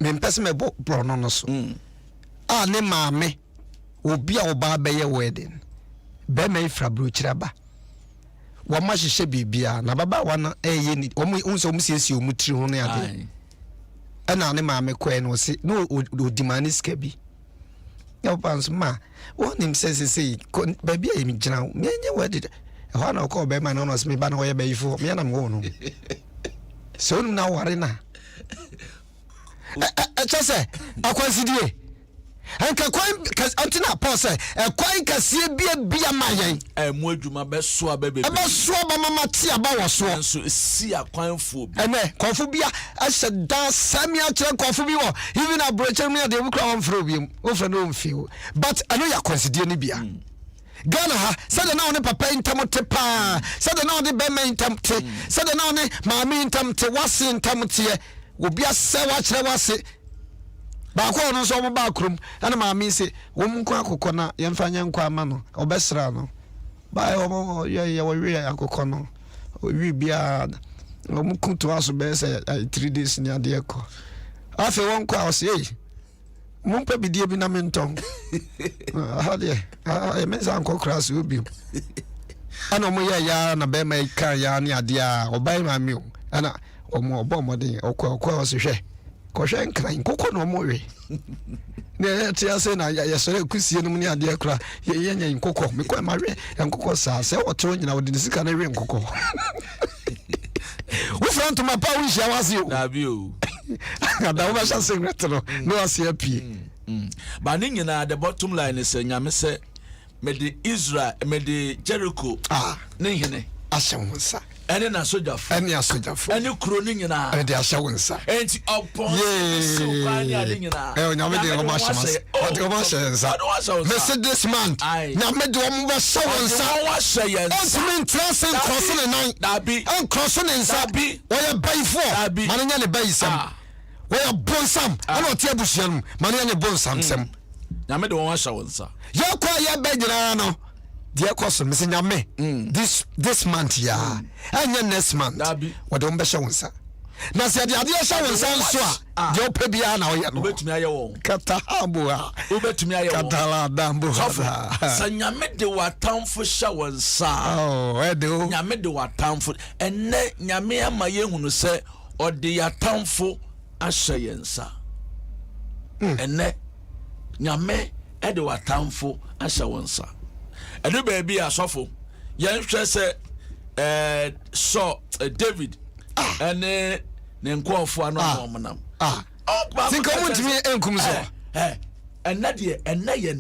me mpese me bro no so ah ne maame obi a oba be ye wedding be me ifra bro chiraba wa ma hihye bibia na baba wa na eye ni unso musiesie omutiri ho ne ade ana ne maame kwen no se no odimani ska bi ya pans ma wonim sese baby e mi gina me nye wedding ho na ko be ma no se me ba na wo ye be ifo me na me wo no so na ware na chese akwansidie enka kwan antina pose kwan kasie bia mayen mu adwuma beso abebe beso ba mama ti aba wo so so si akwanfo bi konfo bia ahye da samia kire konfo bi wo even abroche me de bukra on fro bi o fro no mfio but ano ya kwansidie ni bia Ghana ha said na one papa intamte pa said na one be me intamte said na one maami intamte wase intamte obi ase wa kire wase ba ko no so mo ba krum ana maami se wo mko akokọ na yemfanya nkwa ama no obesra no ba wo ye wo wi akokọ no wi bia wo mko to aso be se 3 days ni ade ekọ afi won kwa o se mumpa bidie bi na menton hade emeza anko kras obi ana mo ya na be mai kan ya ni ade a obai ma mi ana omo obo modin okwa so hwe ko hwe nkran kokko no mo we ne ti ase na ya sore kusie no ni ade kra ye nya nkokko me ko ma we nkokko sa se oto nyina odi sika na we nkokko wo front ma pa wo hia wase o na bi o ada wo sha secret no ase apie ba ni nyina the bottom line is nyame se me de Israel me de Jericho ne hene ahyewonsa ene na sojafo ene asojafo ene kuro ni nyina ene de ahyewonsa enti upon so kwani ade nyina nyame de o ma hyewonsa o de o ma hyewonsa this month nyame de o ma hyewonsa o hyewonsa on trust in crossing nine dabi on crossing nsa bi o ye bayfo man nya le bayisam we are bonsam ana o tie busuan mu man nya bonsam sem nyame de o ma hyewonsa ya kwa ya begyina no de ekoso me nyame this month ya anya next month what don be hyewonsa na se de ade hyewonsa nso a de opa bia na o ye no obetumi aye won kata habo a obetumi aye won katala dambo sa nyame de watamfo hyewonsa edo nyame de watamfo enne nyame ama ye hunu se ode yatamfo ahyeyensa enne nyame ede watamfo ahyewonsa edo baby asofo yen hwe se so David ene ne nkofo ano omonam think I want to be enkum so enne de enne ye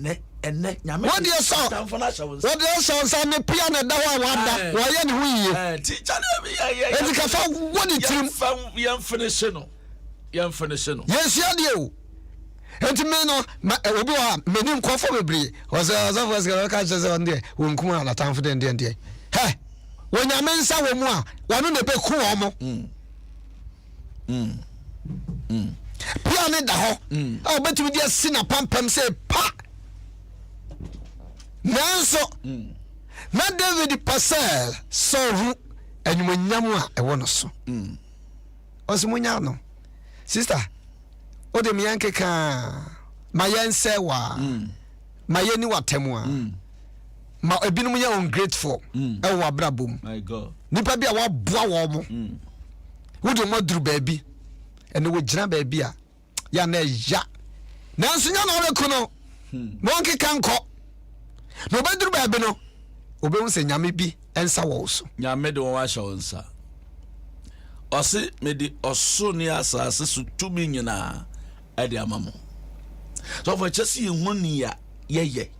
enne nyame what dey so what dey so say me pia na da wa wada wo ye ne hu yiye teacher na ye e ka fa what the team yen finish no yes ya de o enti me no obi wa meni nkofo bebre o say azafo ka chese on there wo nkum ala tanfo den he wonya mensa wo mu a wanu ne be ku wo mo pia ne da ho a obetumi dia sina pampam say pa nanso na David pasel so hu anyunyam a e wo no so osimunya no sister ode mi yankeka mayense wa mayeni watemu a ma ebinum ya ungrateful e wo abrabom my god nipa bia wa boa wo mo wode mo duru baabi ene wo gina baabi a ya na ya nanso nya na oleku no mo nkeka nko no beduru baabi no obehu se nyame bi ensa wo so nyame de wo ahyewonsa ose me di oso ni asase so tumi nyina ade amamo so for chese yehuni ya yeye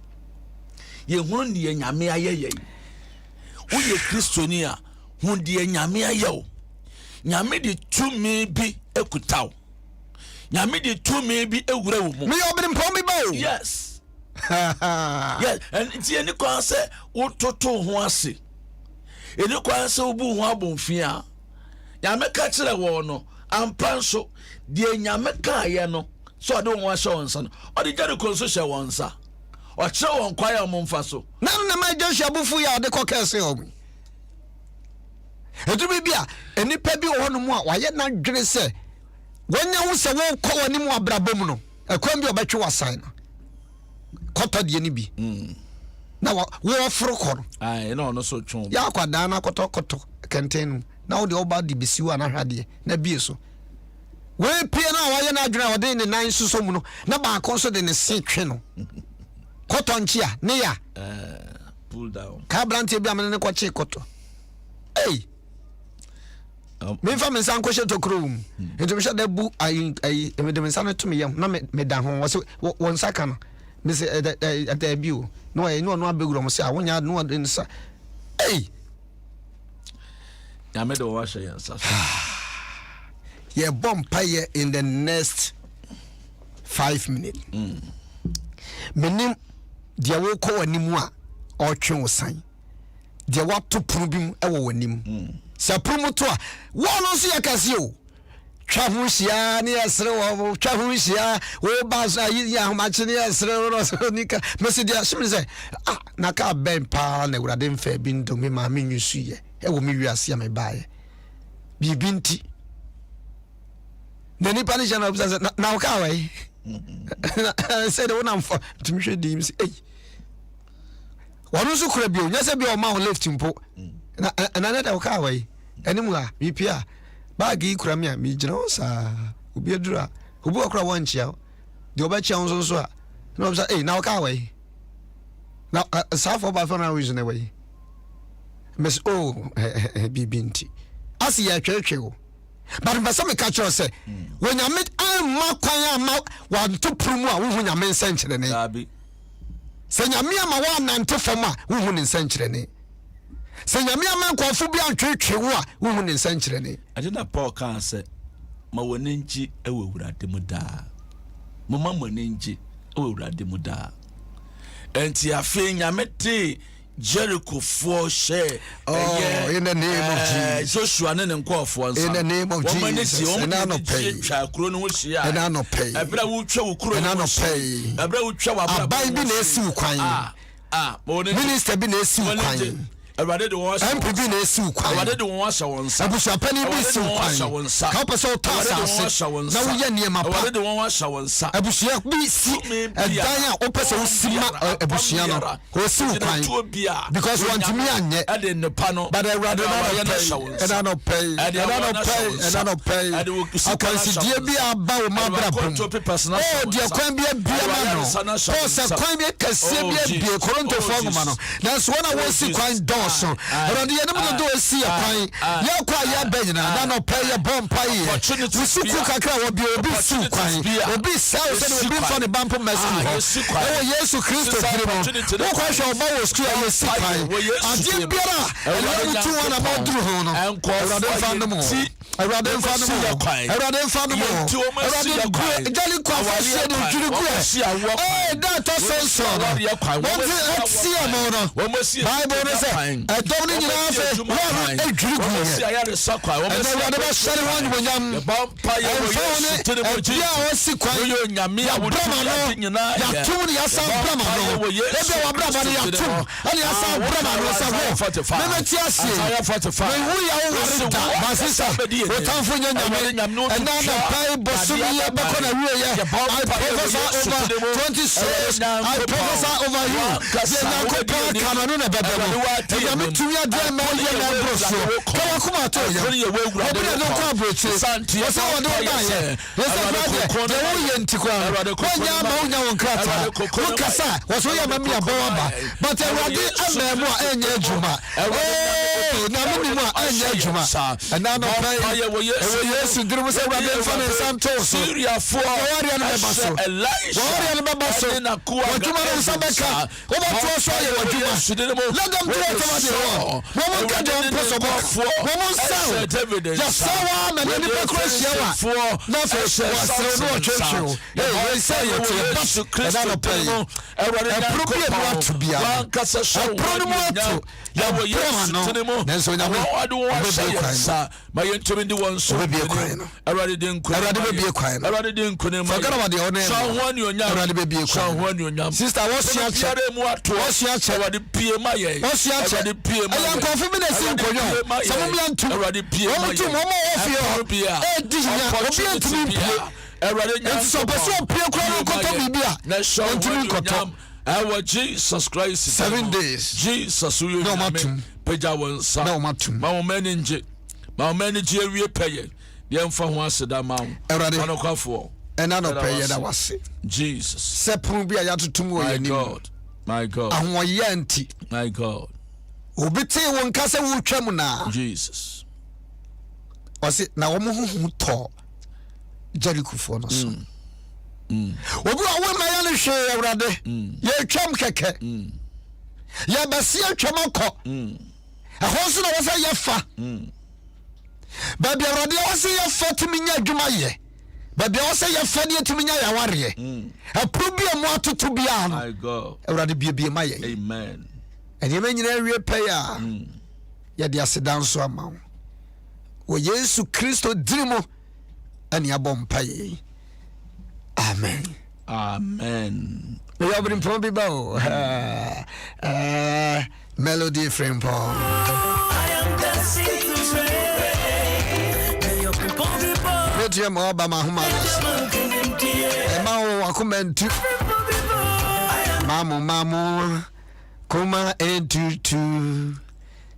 yehuni ya nyame ayeye wo ye kristoni a hu de nyame ayew nyame di tumi bi ekutaw nyame di tumi bi ewura wo mu me obiri mpom bi ba o yes yes and ti eni kwa se wo toto ho ase eni kwa se obu ho abonfia nyame ka kire wo no ampa nso de nyame ka ye no so ade won ahye won sa no ode jare konso hye won sa o kire won kwa ya mo mfa so na ma Joshua bufu ya ode kokese o edu bibia enipa bi wo no mu a waye na dwere se when you say wo ko woni mu abrabom no ekwan bi obetwe wasan no koto de ni bi na wo foro ko no no so twon ya kwada na koto kenten na wo de oba de besiwa na hwade na bie so we pie na wa ye na adwena wo de ne nan suso mu no na ba ko so de ne se twe no koto nchia ne ya pull down ka brante bi amene ne ko che koto me fa me san ko she to krom ento me sha da bu ai me de me san to me yam na me da ho won saka no me se da biu no no abeguro mo se a wonya no nsa ya me do wa she yansa ye bompaye in the next 5 minutes menim dia wo ko wanimu a o twe wo san dia wa to puru bi mu e wo wanim sa puru to a wo no so yakase o twa ho hia ne yesre wo twa ho hia wo ba so ya ho ma chi ne yesre wo so nika mesi dia shimri say na ka ben pa na urade mfa bi ndo me ma me nyusu ye e wo me wiase ya me baaye bibinti na nipa ni jana obisa na ka wai say the one am for to me hwe dim say wonu so kura bi o nya se bi o ma ho left mpo na na da ka wai animu a bipia bagi kura me a mi gina o sa obi adura obi okura won chia de oba chia on so a na obisa na ka wai na sa for ba for na reason away miss bibinti asi ya twetwe o but mbasa me catch us say when you meet ma kwan ama wan to prumu a wo hu nya men senkyere ne abi se nya me ama wa nante fam a wo hu ne senkyere ne se nya me ama kwafo bi antwetwe wo a wo hu ne senkyere ne agenda Paul kan say ma wonenji ewurade mu da mo ma monenji ewurade mu da enti afi nya mete Jericho for share in the name of Jesus. Joshua and Nkwafo in the name of Jesus. And I no pay. And I no pay. Ebra wo twa wo kuro. And I no pay. Ebra wo twa wa bra. Abai bi na esi kwan. Minister bi na esi kwan. Awade de won MPB na esi kwan. Awade de won asha won sa. Abusha pani bi esi kwan. Ka pese o ta sa. Na wo ye niema pa. Awade de won asha won sa. Abusha bi si edan a o pese o sima abusha no. O si kwan. Because want me anye. Ade ne pa no. But Awade na no pay. And I no pay. Akansidie bi aba o ma bra bom. Oh dia kwan bi abia ma no. Pose kwan bi kase bi abia Koronto fongoma no. That's when I was si kwan so around the enemy do see a pine ya kwa ya benina na no pay a bomb pie we suku kakra wo bi obi su kwan obi sell so we from the bump message oh yesu Kristo kirimo wo kwa sho ba wo school ya si kwan ade biara e tu wana ma duru ho no awrade fa no mo awrade fa no mo awrade fa no mo awrade jali kwa fa sie de juru ku eh that so what see am no Bible say Adom ni nyina fe wo edwiri gu ye and ba share won wonyam ya o si kwan yo nyame a wo nyina ya tum ni asa brama no ebe wa brama ni ya tum ani asa brama no sa wo me meti asie me hu ya wo da basisa o tanfo nyame and na pai bosu ni ya bako na wiye ya I prophesy over 26 I prophesy over you ya ko pa kananu na bebe ya mitumi ade ma ye na broso kawa kuma to ya obi na ko abroche o se won do ba ye o se brother de wo ye ntikwa onya ma onya won krata ko kasa wo so ya ma mi abawa ba but Awurade amemu a enye adwuma na mu a enye adwuma na no pay ewo Yesu diru se Awurade fa ne santo Syria for warrior no beba so wadwuma no sabeka wo ba to so ye wadwuma let them do it woman can do impossible woman sound ya sawa na ni pe cross yawa na fe so no church we say it but na no pay appropriate what to be a appropriate ya wo Yesu tinemo na so nya mo sa ma yentumi ndi won so Awurade den ku Awurade den ku ne ma forget about the honor so ho ni onyam Awurade be be ku so ho ni onyam sister what's your mu ato what's your Awurade pie ma ye what's your ɛyɛ nkɔfo bi na si nkɔnyɔ sɛ mo bia ntum wɔn ntum wɔn a wɔfie hɔ ɛdi nya obi ntumi mpie nti sɛ ɔpɛ sɛ ɔpie kora no nkɔtɔ biribi a ɔntumi nkɔtɔ ɛwɔ Jesus Christ 7 days Jesus uyo na ɔmatum pagya wɔn nsa na ɔmatum ma wɔn ani ngye ma wɔn ani gye awie pɛyɛ deɛ mfa ho aseda ma wo ɔnokwafoɔ ɛna no pɛyɛ da wase Jesus sɛ pono bi a yɛatotom wɔ yɛ anim my God ahoɔyɛ nti my God obi tee wo nka sɛ wotwa mu naa Jesus ɔse na wɔn ho tɔ Jerichofoɔ no so obi a wɔma yɛ no hwee Awurade yɛtwam kɛkɛ yɛbɛsi atwam akɔ ɛhɔ nso na wɔsɛ yɛfa baabi Awurade wɔsɛ yɛfa tumi nya adwuma yɛ baabi wɔsɛ yɛfa ne tumi nya yawareɛ ɛporo bi a mu atoto biara no Awurade biebie ma yɛ amen ɛnneɛma nyinaa awie pɛyɛ a yɛde aseda nso ama wo wɔ Yesu Kristo diri mu ɛne abɔ mpaeɛ amen amen we are bring from Bibo melody frame Paul I am dancing to let you more by my humanos Emma Wakumentu Mamu Kuma Entutu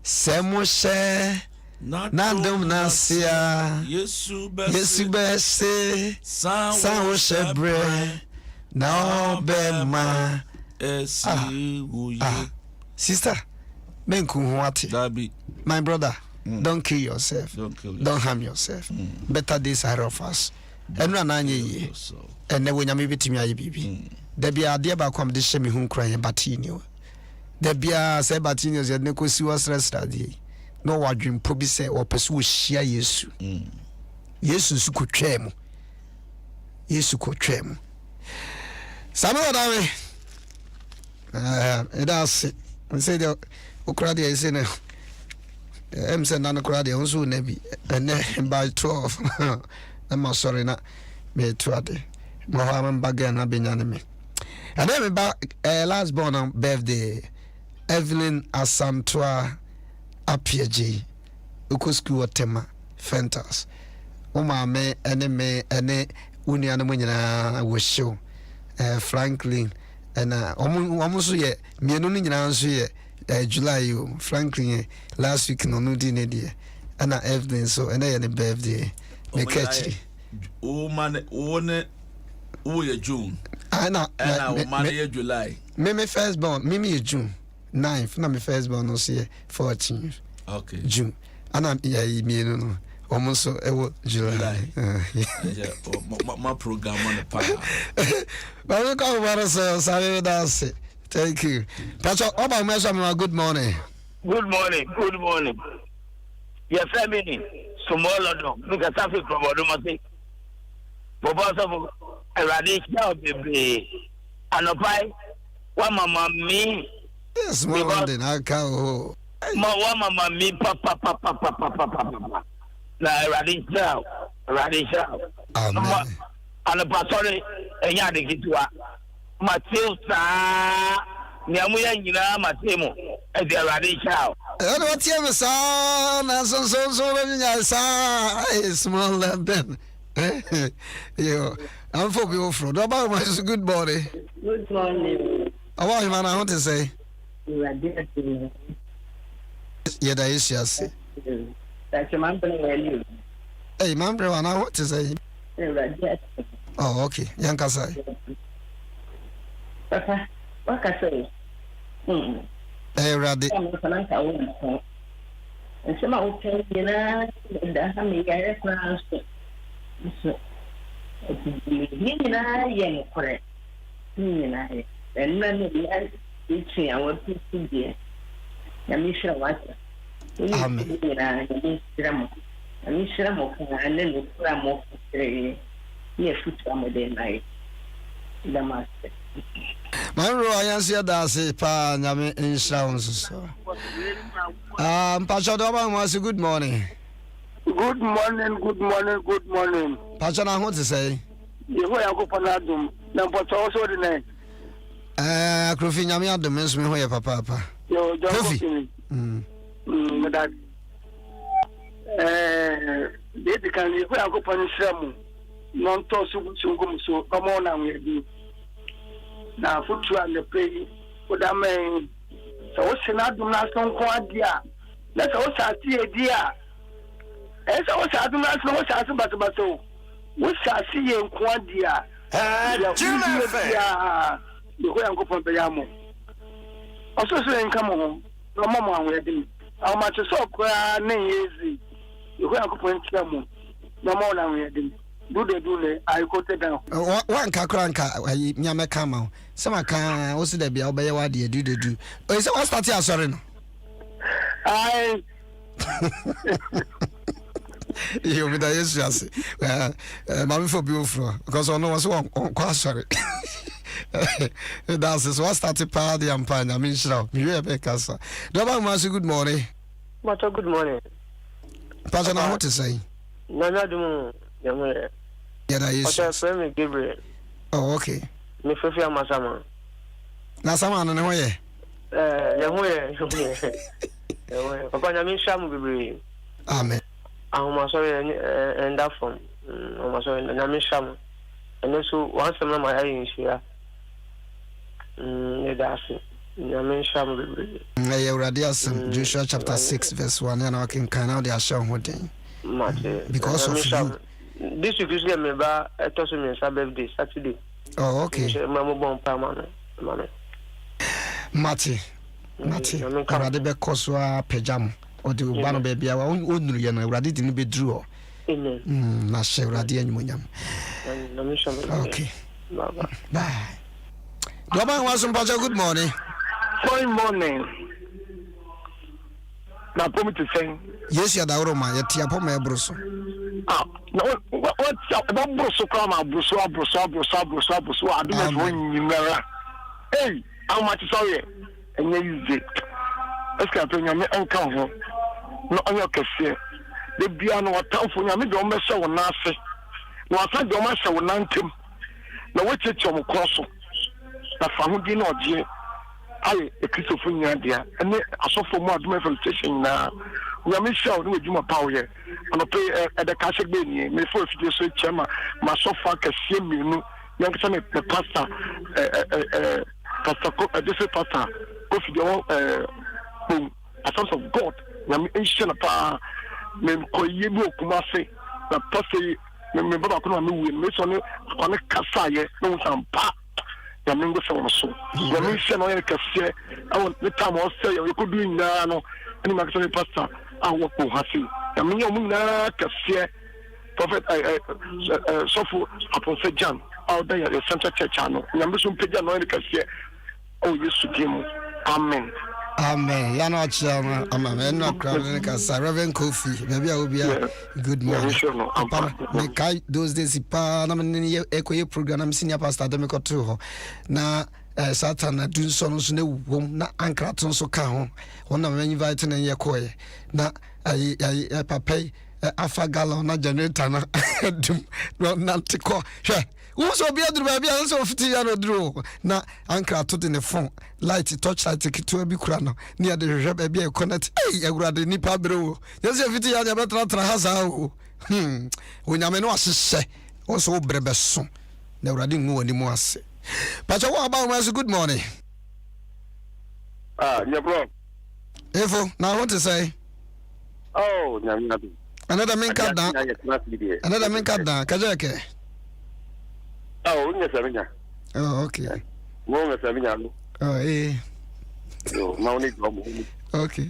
Semushe Nadum Nasia Yesu Bese Samushe Bre now Bema sister my brother don't kill yourself don't harm yourself better days ahead of us and run on ye and never nyame betimi aye bibi there be a dear ba kwam de hye me hu kran ye batinio there be a say batinio ye ne kosi was restadi no wadwem po bi say o pese wo hia Yesu Yesu su ko twam Yesu ko twam Samuel Dame it does say the Ukradia is in a Emsen and Ukradia also nebi and by 12 I'm sorry not me twade Mohammed Bagan have been enemy and then back last born on birthday Evelyn Asantua Appiagyei Ukosku Tema Fentas Oma me ene unia no nyina wo show Franklin and almost ye mienu ni nyina nso ye July Franklin last week no no din dey and Evelyn so and ye birthday me catch o man o ye June ana o man ye July me first born me June 9th na me first born no say 14th okay June ana ye mienu no almost ewo July my program on the power but we come over so sorry that's thank you Pastor Oba Mesha good morning your family small odom because traffic from odomate bobo Awurade now baby anopai wa mama mi small London aka o wa mama mi papa na Awurade now amen anopasore enya de kitwa Matthew sa nyamu ya nyina Matthew e de Awurade chao e no tie me sa na so nya sa small London yo I'm for people from about my good morning how are you man I want to say yeah that is yes that's your man bring hey man bro I want to say oh okay yanka say papa what ka say hey Radi and some of the da me ya France so ni na ye correct ni na and na ni it's our people there na mi shira what amen ni shira mo kan na ni kura mo ye futu amode nai the master Maro ayansi adase pa nyame insha won so Pastor Oba Ahengua good morning Pastor na ho te say Yeho yakopana Adom na poto so de na Akrofi nyame Adom nso me ho ye papa yo that they can live where I go upon Samu, non tossing so come on and we'll be now for 2 and the pay. What I mean, so what's Adom last on Quadia? That's also a dear. As I was Adom last no was but what's I see in Quadia? The way I go from Payamo. Also, saying, come on, no more wedding. How much is so easy? The way I go from Payamo, no more than wedding. Do they? I got it down. One cacranca, Yamakamo. Some can also be obey what you do. Oh, is it what's that? Sorry. I. You with the yes, Mammy for beautiful, because I know what's wrong. Quite sorry. That's what started party and pine. I mean, so you have a casa. Good morning. What a good morning. Pastor, I want to say. No, yeah, that is. What's your Gabriel? Oh, okay. Me Fifia Masama. Nasama, no way. Upon a mission, Gabriel. Amen. I'm sorry, and that from Namisha. And also, once a my eye here. That's it. Namisha. Radias, Joshua chapter 6, verse 1, and I can kind of the Asham wedding. Because of you. This week is going to be a tossing in Saturday. Oh, okay. Mati, Radebe Koswa Pejam. Or the one baby, our own Unu, Raddy didn't be drew. Nashe Radi and Munyam. Okay. Bye. Doban was some good morning. Fine morning. Now, promise to say, yes, you're the Roma, yet Tiapo Brusso. No, what's up about Brusso? Come out, Brusso. I do not win you. Hey, how much sorry? And you let's get to your uncle. No, on your cashier. The piano, what town for you, don't mess up with Nasi. No, I can't do my show with Nantim. No, what's it, your cross? The family dinner, dear. I, a Christopher, dear, and I saw for more manifestation now. We are Michelle with you, my power here. And I pay at the Castle Bay, may first just say, Chema, my sofa can see me, young son, the pastor, Pastor, this pastor, go for your a sons of God. I'm ancient upon me, Koyebo Kumase, the Pussy, me, Baba Kuna, me, son, on a Cassaye, no some pa. Yamingo so. Yamin on a cashier. I want the time I'll say you could do now. Any maximum pastor. I walk for Hassi. Yamin cashier. Prophet, Sofu, upon St. John, out there at the Central Church channel. Yamison Pigeon on the cashier. Oh, yes, to him. Amen. Amen. You're not sure. I'm not crowding a Reverend Kofi. Maybe I will be a good morning. Make those days, Panamani Equa program. I'm senior pastor Dominic Truho. Now, Satan, do so no womb, not Ancraton so count. One of them inviting a Yakoy. Now, I pay Alpha Gallo, not generator, not to call. Who's so be a baby, also 50 years draw. Now, Uncle put in the phone, light, touch light, to a big crano, near the baby, connect. Hey, I would have nipa bro. Yes, 50 years, but has our when I know, say, also brebeson. They already know anymore. But what about was a good morning? Your bro. Efo, now I want to say. Oh, another main card down. Another main card down. Kajake. Oh, yes, oh, okay. More than oh, eh. Okay.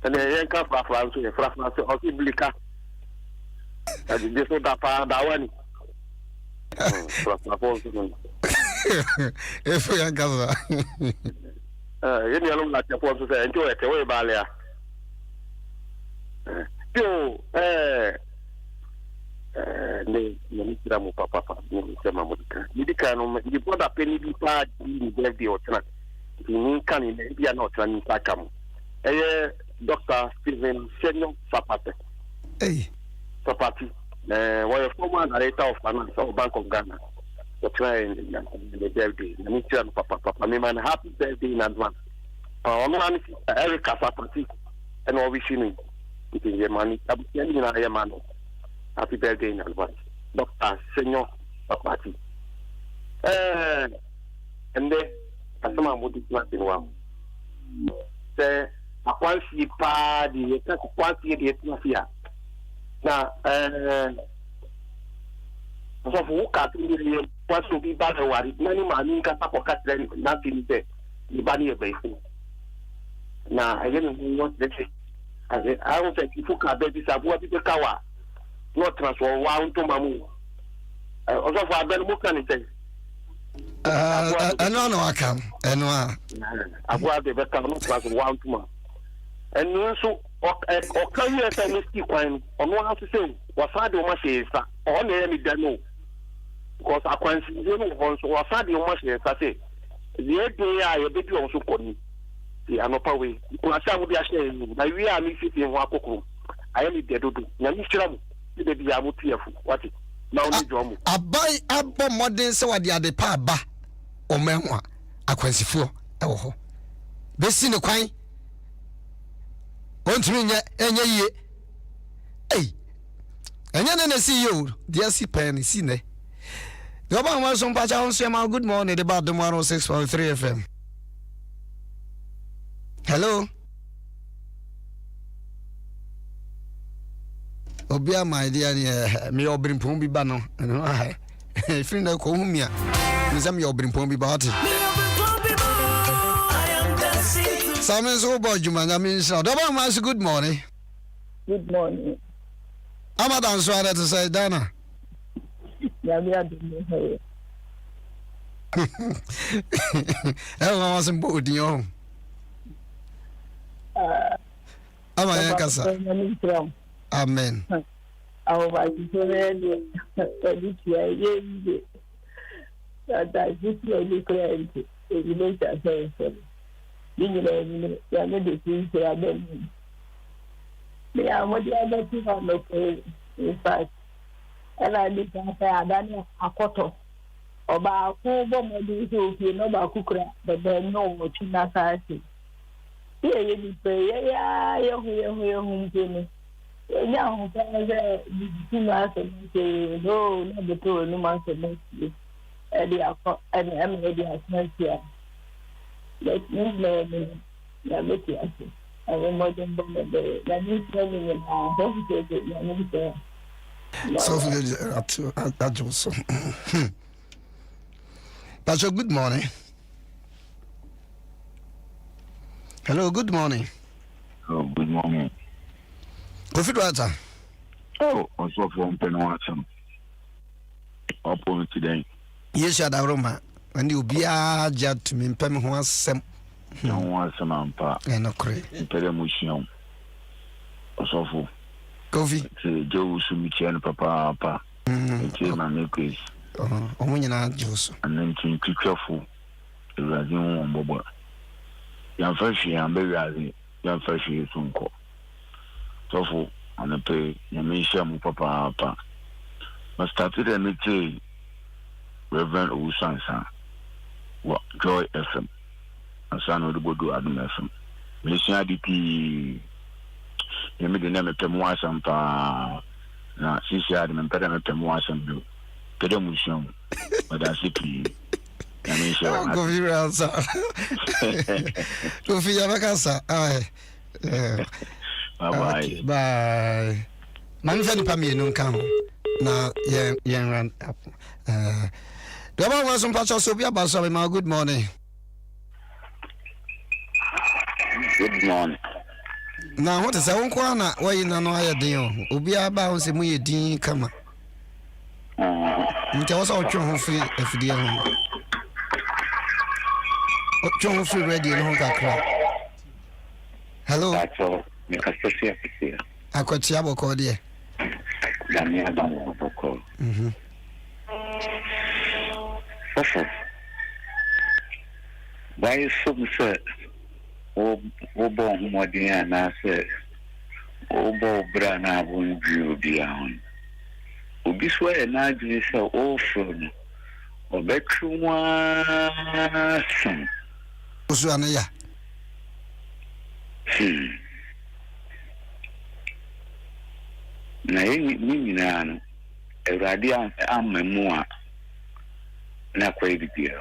And then come from France or Biblica. And this is that one. If we are gathered, you know, like the forces enjoy it away, Balia. Yo, Ministramu Papa, Ministramuka. You put a penny be part in the birthday or track. You can be not running Sakam. Dr. Stephen Senior Sapate. Hey, Sapati, was a former director of finance of Bank of Ghana. try the birthday. I mean, Papa, me happy birthday in advance. Erica Sapati, and all we see me. It is your money. Happy birthday in advance. Dr. Senor Papati. And then, as someone would not in one. Say, a quality party, a quality mafia. Now, so who can't really want to be bad or many money can up or cut them, nothing there. The bunny of basin. Now, I didn't want to say, I don't think if you can't bet this, I want to cover. Not transfer one to Mamu. Also, for a better book, can it? No, I can. I've got the better not transfer one to Mamu. And also, or can you say, Mr. Quine, on one to say, was I do much is on the enemy demo? Because I can't see you once or I do much as I say. The day I a bit also couldn't. The another way. I would be ashamed. Now we are missing in Waco. I am dead to do. Now, Mr. Baby, I would fearful. What it? Now, I buy a modern so at the other pa ba or memoir. I can see for oh. This in the quine. Want to mean ye? Hey, and then I see you, dear see penny, see ne. The Obama was on patch on Sema. Good morning about the 106.3 FM. Hello. Obia, my dear, me obrin pombi bano, and I. If you know Comumia, Mizam your brin pombi bati. Simon's about you, man. I mean, so Obama, good morning. Good morning. I'm not answering to say, Dana. Everyone wasn't bored in your home. Amen. And I did say, I done a quarter. About 4 bombs, no about cooker, but then no much in that side. Yeah, you pray, yeah, home to now, no, not the 2 no months of next year. And I'm ready as next year. Let me know, let me see. I will more than bomb a day. That means running in our home. So that was so. Pastor, good morning. Hello, good morning. Oh, good morning. Coffee water. Oh, also from Penwatson. Upon today. Yes, I have and you'll be a jet to me, Pem who has some. No one, some ampa, and a cray. Peremusion. Also, Coffee. Joe Sumichi Papa, until my necklace. Oh, when you're not Joseph. And then to be careful. The radio on Boba. Young fresh, and very early. Young fresh is soon called. So for on the pay, you may share Papa. But started a meeting, Reverend Usansa. What Joy FM. And son of the good Adom FM. Listen, IDP. You made the name of Pemuasam pa. Now, since you had an impediment Pemuasam blue. Pedemusham, but that's it. I mean, sure. Go here, answer. Go for your casa. Bye. Bye. Manfred Pammy, no come. Now, young run up. The one was on Pacha Sophia Basama. Good morning. Good morning. Now, what is a one corner where you know I deal? Ubia bounce him with Dean come. It was all John free if the John free ready and home. Hello, That's all. Make a social here. I got Tiabo Cordia. Daniel Boko. Why is so sad? Oh, born more than I said. Oh, Bob Brana won't be down. This way, and I do so often. Obekwa some. Usuania. Na ni na no. Ewrade amamu a na kwa bibia.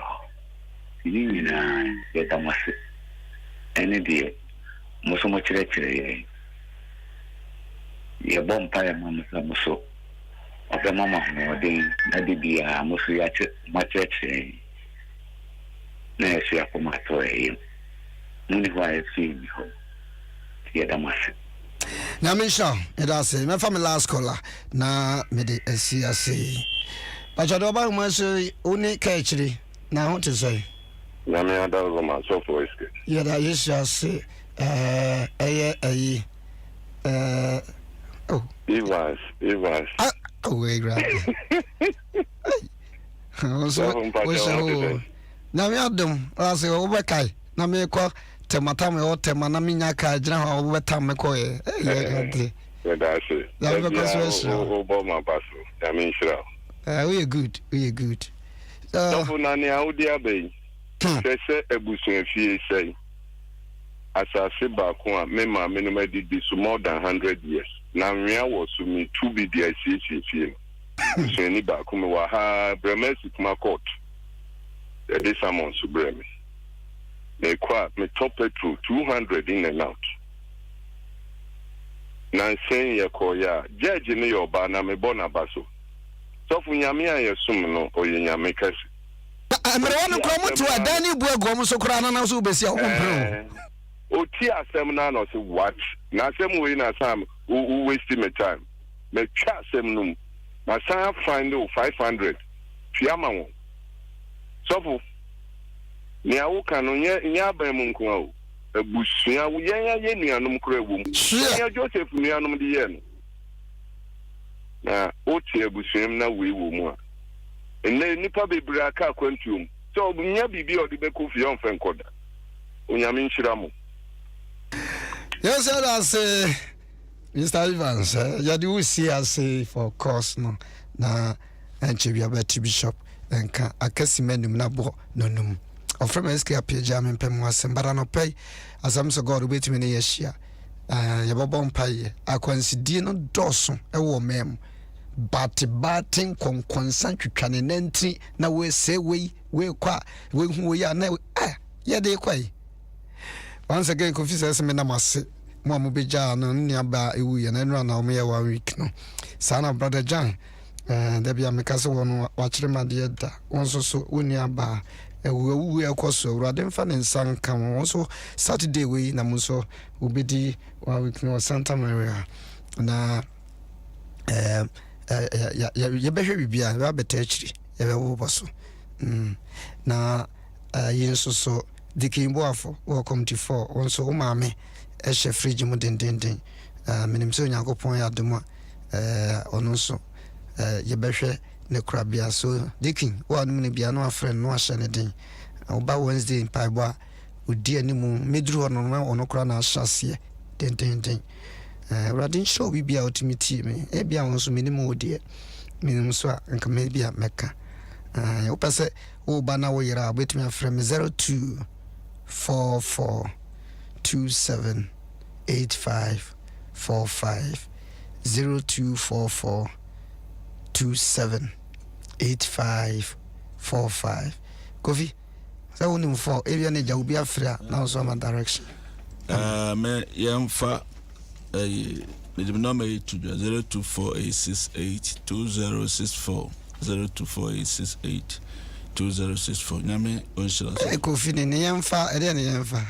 Ni na yetamase. Ene de muso mo kire ye bompa ya mama muso. Obe mama ho de na de bia muso ya che na esi akomato muni wa efi ho yetamase. Na misha edase me family last caller na me de asiase Pacho ba mo so uni kachiri na ho te say na me Adom ma so for iske yeah that is just oh Evans oh we grab so na me Adom ase o be kai na me ko temata me o tema na minya ka jina ho wo betam me ko ye that's it o bo ma paso I mean sure we are good so na ni audia be se ebusun efie sei asase ba ko a me ma me no ma didi so more than 100 years na nwea wo so me to be the fie so ni ba ko me wa ha bremesi kuma court e dey summon so breme me top petrol 200 in and out. Na saying ya koya judge ni yoba na me bona baso. So fu nyame ayesum no oye nyame kasi. Amere wonu kromo to adani bu agom so kra na so besi a kompre. Oti asem na no say what? Na asem we na sam we waste my time. Me twa asem no. Na san find 500. Fiama won. So fu ni awuka no nya ban mu nko awu abusua wo yen nuanum kura wom nya Joseph nuanum de ye no na oti abusua na we wo mu a enne nipa bebre aka kwantuom so nya bibi odi be kofi on fen koda onyame nhyira mo. Yes sir, that's Mr. Evans ya di we see as for course no na enchebia be bishop enka akasi menum na bo nonum of from SK Appiagyei mpem wasembara no pay asam so God betimi ne yeshia ya bobon paye akwansidi no doso ewo mem batin konkonsan twitwane nanti na we se we kwa we hu ya na ya de kwai once again confess me na mase mo amubeja no niaba ewu ya na nra na o me ya 1 week no sana brother John there be amekase wono wachire made da wonso so uniaba ewu ekoso urade mfa ne nsanka wonso Saturday we na munso ubedi wa week no Santa Maria na ya behwe bibia ya betachiri ya wo boso na yinso so dikimbo afo welcome to 4 wonso o maame ehye fridge mu dendenden menim so Yakobon ya demo ononso ye behwe ne krabia so dikin wa no ne bia no afre no ahye ne den oba Wednesday paibo odi animu medru ono ono kra na ahyase den radin show bibia ultimate me e bia wonso menim odi menim so anka me bia meka o pese o ba na wo yira abetumi afre me 0244278545 0244278545 Kofi so woni mfo area ne jawu bia afre na so ma direction me yemfa the number is 0248682064 0248682064 nyame onshira Kofi ne yemfa area ne yemfa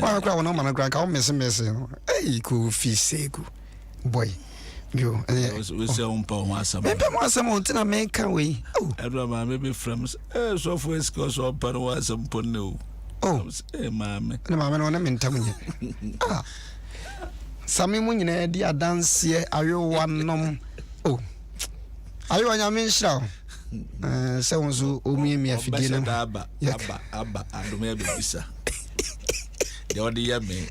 wa kwa wona ma ka o mese no Kofi segu boy yo we say on pa one asam me pa asam on tina me kan we Edra ma me be friends so for esco so pa no asam pon no mama no na me ntam nye sami mu nyina di adanse ayewa nom ayewa nyame nhyira se wonso omiemi afidie no aba Adom ya bebisa de odi ya me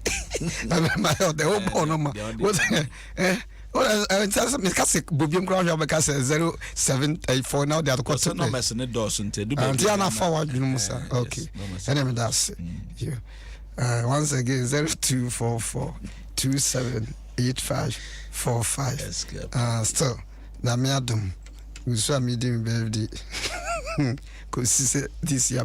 ma de obo no ma Mikasi Bobium Crown Yabaka 0734 now they are the quarter. No mess in the doors and Diana forward, Musa. Okay. And that's you. Once again 0244 278545. Still, Adom. We saw a meeting birthday. Because this year,